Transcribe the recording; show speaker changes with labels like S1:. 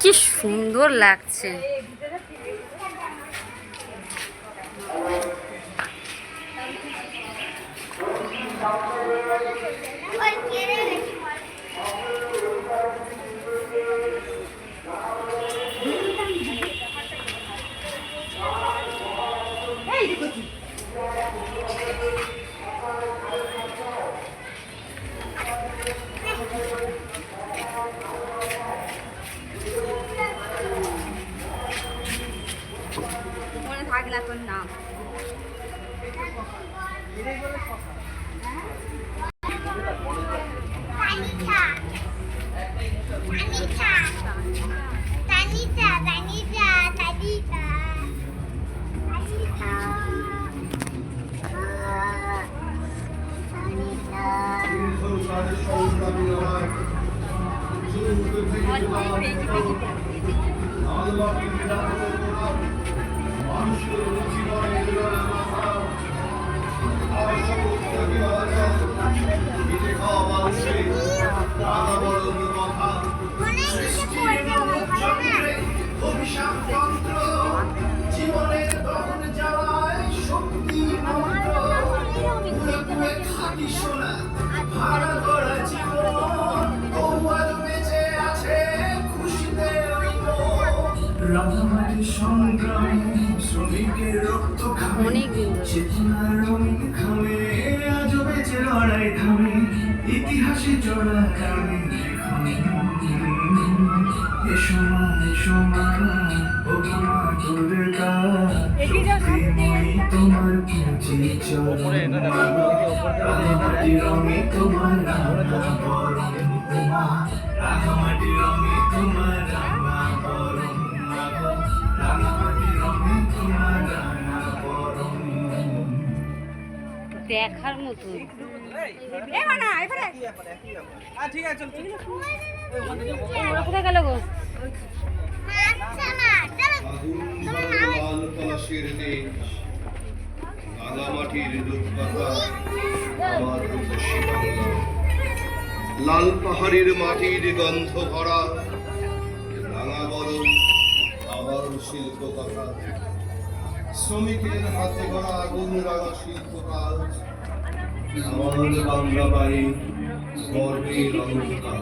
S1: কি সুন্দর লাগছে।
S2: মনে থাকে না তোর নাম।
S3: শ্রমিকের রক্ত খামে চেতনার রঙিন খামে আজ বেঁচে লড়াই থামে ইতিহাসে চড়া কামে এসো মা ও মা তোদের কাজ তোমার পুঁজি চরণে রঙে তোমার রাঙা বরণ উমা রাঙামাটি রঙে তোমার রাঙা বরণ
S1: দেখার মতো। কোথায় গেল গো?
S4: লাল পাহাড়ের মাটির গন্ধ ভরা রাঙা বরণ আবার শিল্প কথা শ্রমিকের হাতে গড়া আগুন রাঙা শিল্প কাজ আমার বাংলা বাড়ি গর্বের অলঙ্কার।